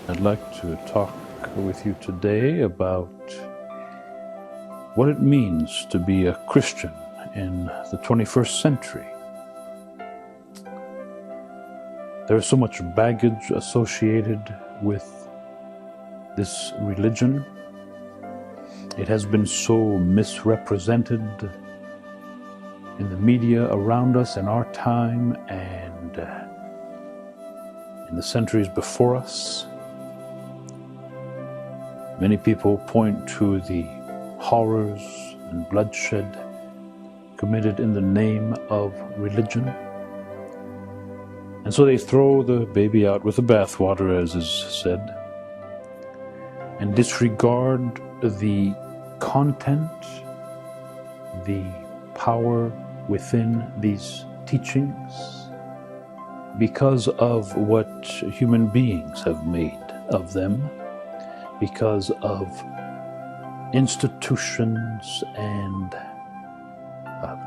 I'd like to talk with you today about what it means to be a Christian in the 21st century. There is so much baggage associated with this religion. It has been so misrepresented in the media around us in our time and in the centuries before us. Many people point to the horrors and bloodshed committed in the name of religion. And so they throw the baby out with the bathwater, as is said, and disregard the content, the power within these teachings, because of what human beings have made of them, because of institutions and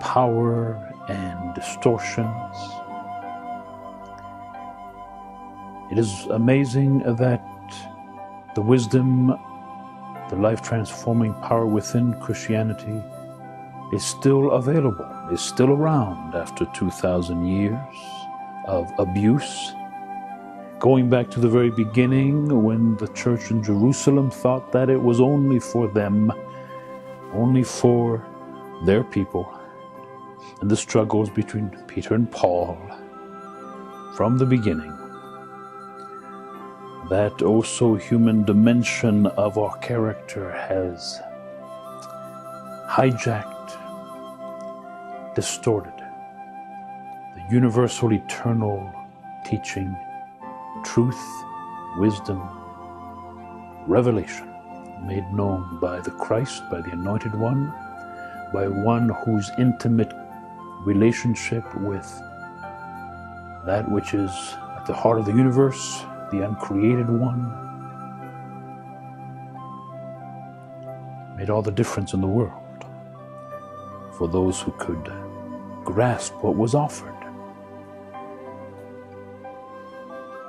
power and distortions. It is amazing that the wisdom, the life-transforming power within Christianity is still available, is still around after 2,000 years of abuse. Going back to the very beginning, when the church in Jerusalem thought that it was only for them, only for their people, and the struggles between Peter and Paul from the beginning. That oh-so human dimension of our character has hijacked, distorted the universal, eternal teaching, truth, wisdom, revelation made known by the Christ, by the Anointed One, by one whose intimate relationship with that which is at the heart of the universe, the uncreated one, made all the difference in the world for those who could grasp what was offered.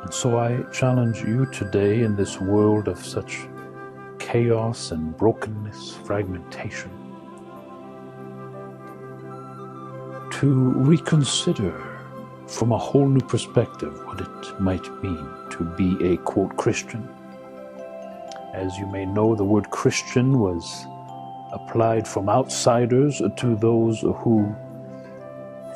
And so I challenge you today, in this world of such chaos and brokenness, fragmentation, to reconsider from a whole new perspective what it might mean to be a, quote, Christian. As you may know, the word Christian was applied from outsiders to those who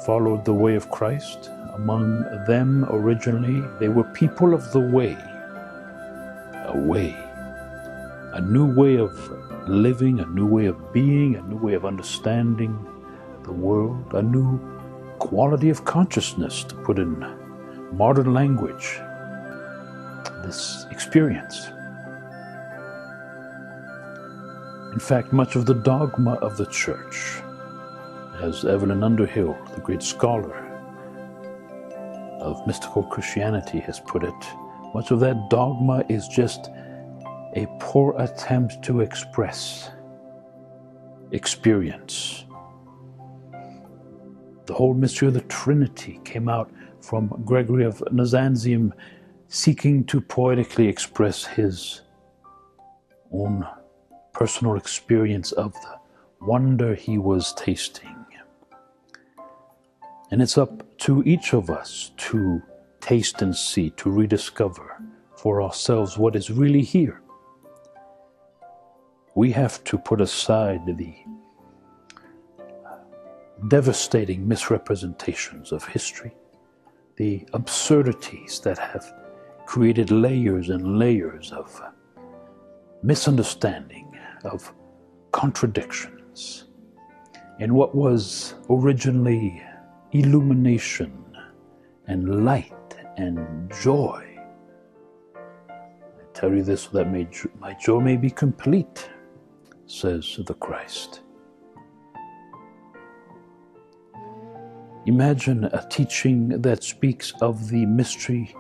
followed the way of Christ. Among them, originally, they were people of the way, a new way of living, a new way of being, a new way of understanding the world, a new quality of consciousness, to put in modern language, this experience. In fact, much of the dogma of the church, as Evelyn Underhill, the great scholar of mystical Christianity, has put it, much of that dogma is just a poor attempt to express experience. The whole mystery of the Trinity came out from Gregory of Nazianzus, seeking to poetically express his own personal experience of the wonder he was tasting. And it's up to each of us to taste and see, to rediscover for ourselves what is really here. We have to put aside the devastating misrepresentations of history, the absurdities that have created layers and layers of misunderstanding, of contradictions, in what was originally illumination and light and joy. I tell you this so that my joy may be complete, says the Christ. Imagine a teaching that speaks of the mystery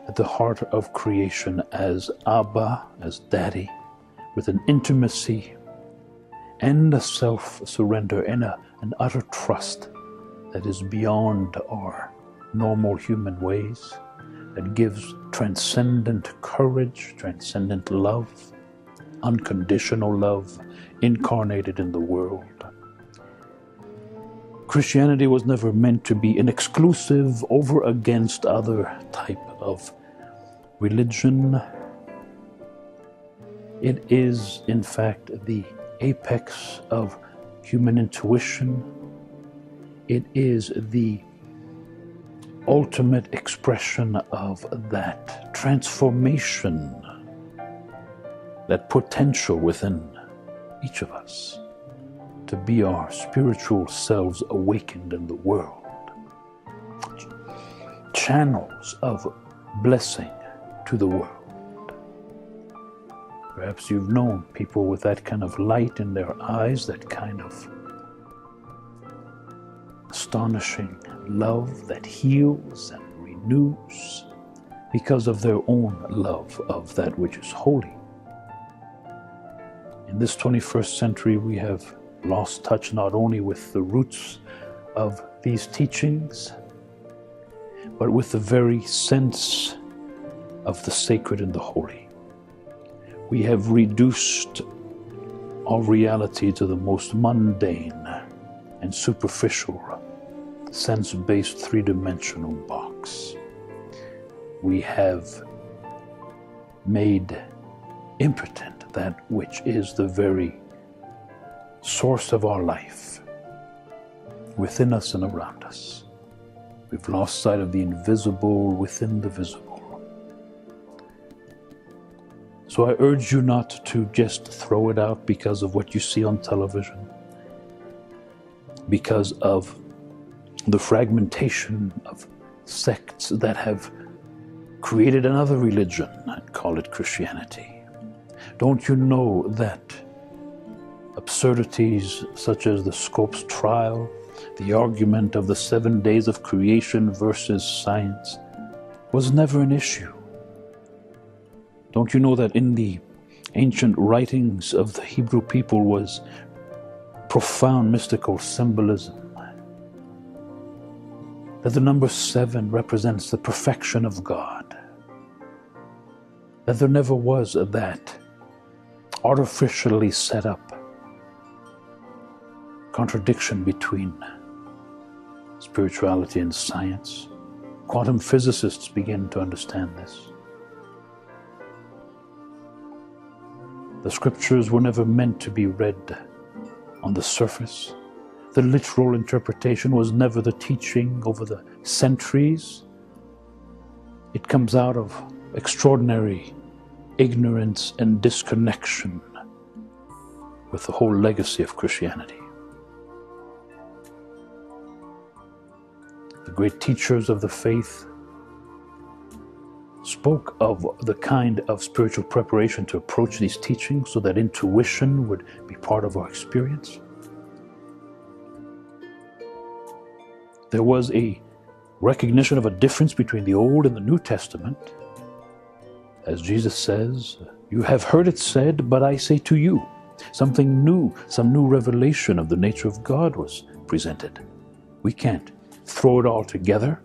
at the heart of creation as Abba, as Daddy, with an intimacy and a self-surrender and an utter trust that is beyond our normal human ways, that gives transcendent courage, transcendent love, unconditional love incarnated in the world. Christianity was never meant to be an exclusive over against other type of religion. It is, in fact, the apex of human intuition. It is the ultimate expression of that transformation, that potential within each of us to be our spiritual selves awakened in the world. Channels of blessing to the world. Perhaps you've known people with that kind of light in their eyes, that kind of astonishing love that heals and renews because of their own love of that which is holy. In this 21st century, we have lost touch not only with the roots of these teachings, but with the very sense of the sacred and the holy. We have reduced our reality to the most mundane and superficial, sense-based, three-dimensional box. We have made impotent that which is the very source of our life, within us and around us. We've lost sight of the invisible within the visible. So I urge you not to just throw it out because of what you see on television, because of the fragmentation of sects that have created another religion and call it Christianity. Don't you know that absurdities such as the Scopes trial, the argument of the 7 days of creation versus science, was never an issue? Don't you know that in the ancient writings of the Hebrew people was profound mystical symbolism? That the number 7 represents the perfection of God. That there never was that artificially set up contradiction between spirituality and science. Quantum physicists begin to understand this. The scriptures were never meant to be read on the surface. The literal interpretation was never the teaching over the centuries. It comes out of extraordinary ignorance and disconnection with the whole legacy of Christianity. The great teachers of the faith spoke of the kind of spiritual preparation to approach these teachings so that intuition would be part of our experience. There was a recognition of a difference between the Old and the New Testament. As Jesus says, "You have heard it said, but I say to you." Something new, some new revelation of the nature of God was presented. We can't throw it all together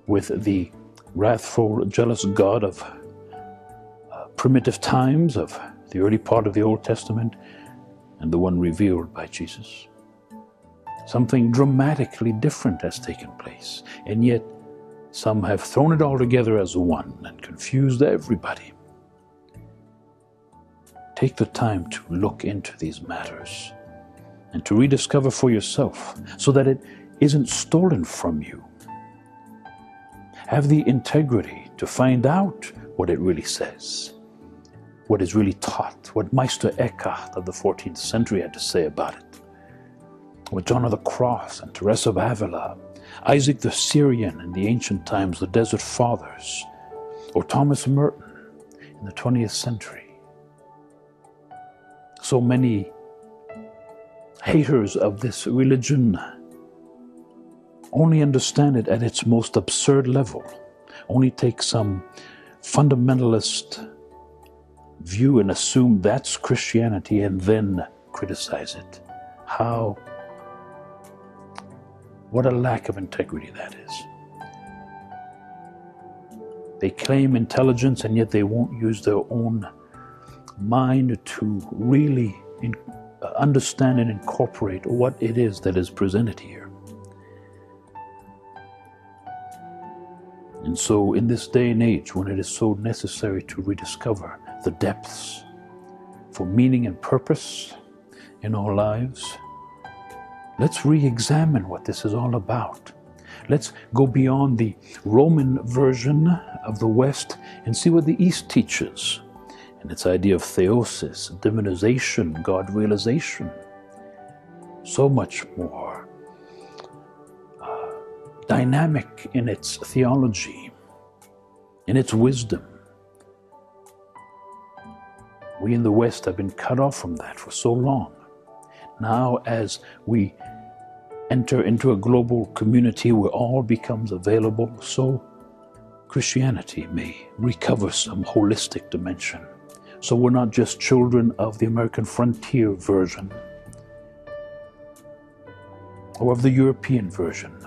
with the wrathful, jealous God of primitive times, of the early part of the Old Testament, and the one revealed by Jesus. Something dramatically different has taken place, and yet some have thrown it all together as one and confused everybody. Take the time to look into these matters and to rediscover for yourself so that it isn't stolen from you. Have the integrity to find out what it really says, what is really taught, what Meister Eckhart of the 14th century had to say about it, what John of the Cross and Teresa of Avila, Isaac the Syrian in the ancient times, the Desert Fathers, or Thomas Merton in the 20th century. So many haters of this religion only understand it at its most absurd level, only take some fundamentalist view and assume that's Christianity and then criticize it. What a lack of integrity that is. They claim intelligence, and yet they won't use their own mind to really understand and incorporate what it is that is presented here. And so in this day and age, when it is so necessary to rediscover the depths for meaning and purpose in our lives, let's re-examine what this is all about. Let's go beyond the Roman version of the West and see what the East teaches, and its idea of theosis, divinization, God realization. So much more dynamic in its theology, in its wisdom. We in the West have been cut off from that for so long. Now, as we enter into a global community where all becomes available, so Christianity may recover some holistic dimension. So we're not just children of the American frontier version or of the European version,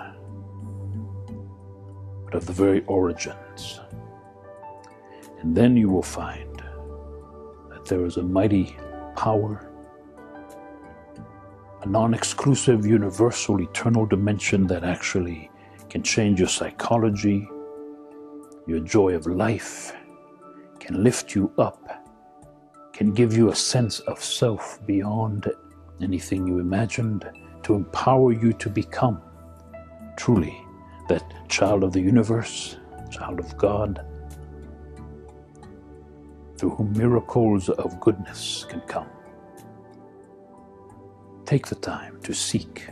but of the very origins. And then you will find that there is a mighty power, a non-exclusive, universal, eternal dimension that actually can change your psychology, your joy of life, can lift you up, can give you a sense of self beyond anything you imagined, to empower you to become truly that child of the universe, child of God, through whom miracles of goodness can come. Take the time to seek.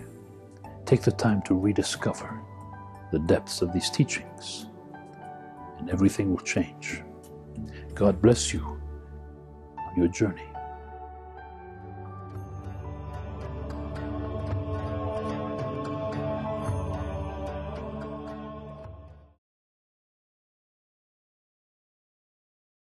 Take the time to rediscover the depths of these teachings, and everything will change. God bless you on your journey.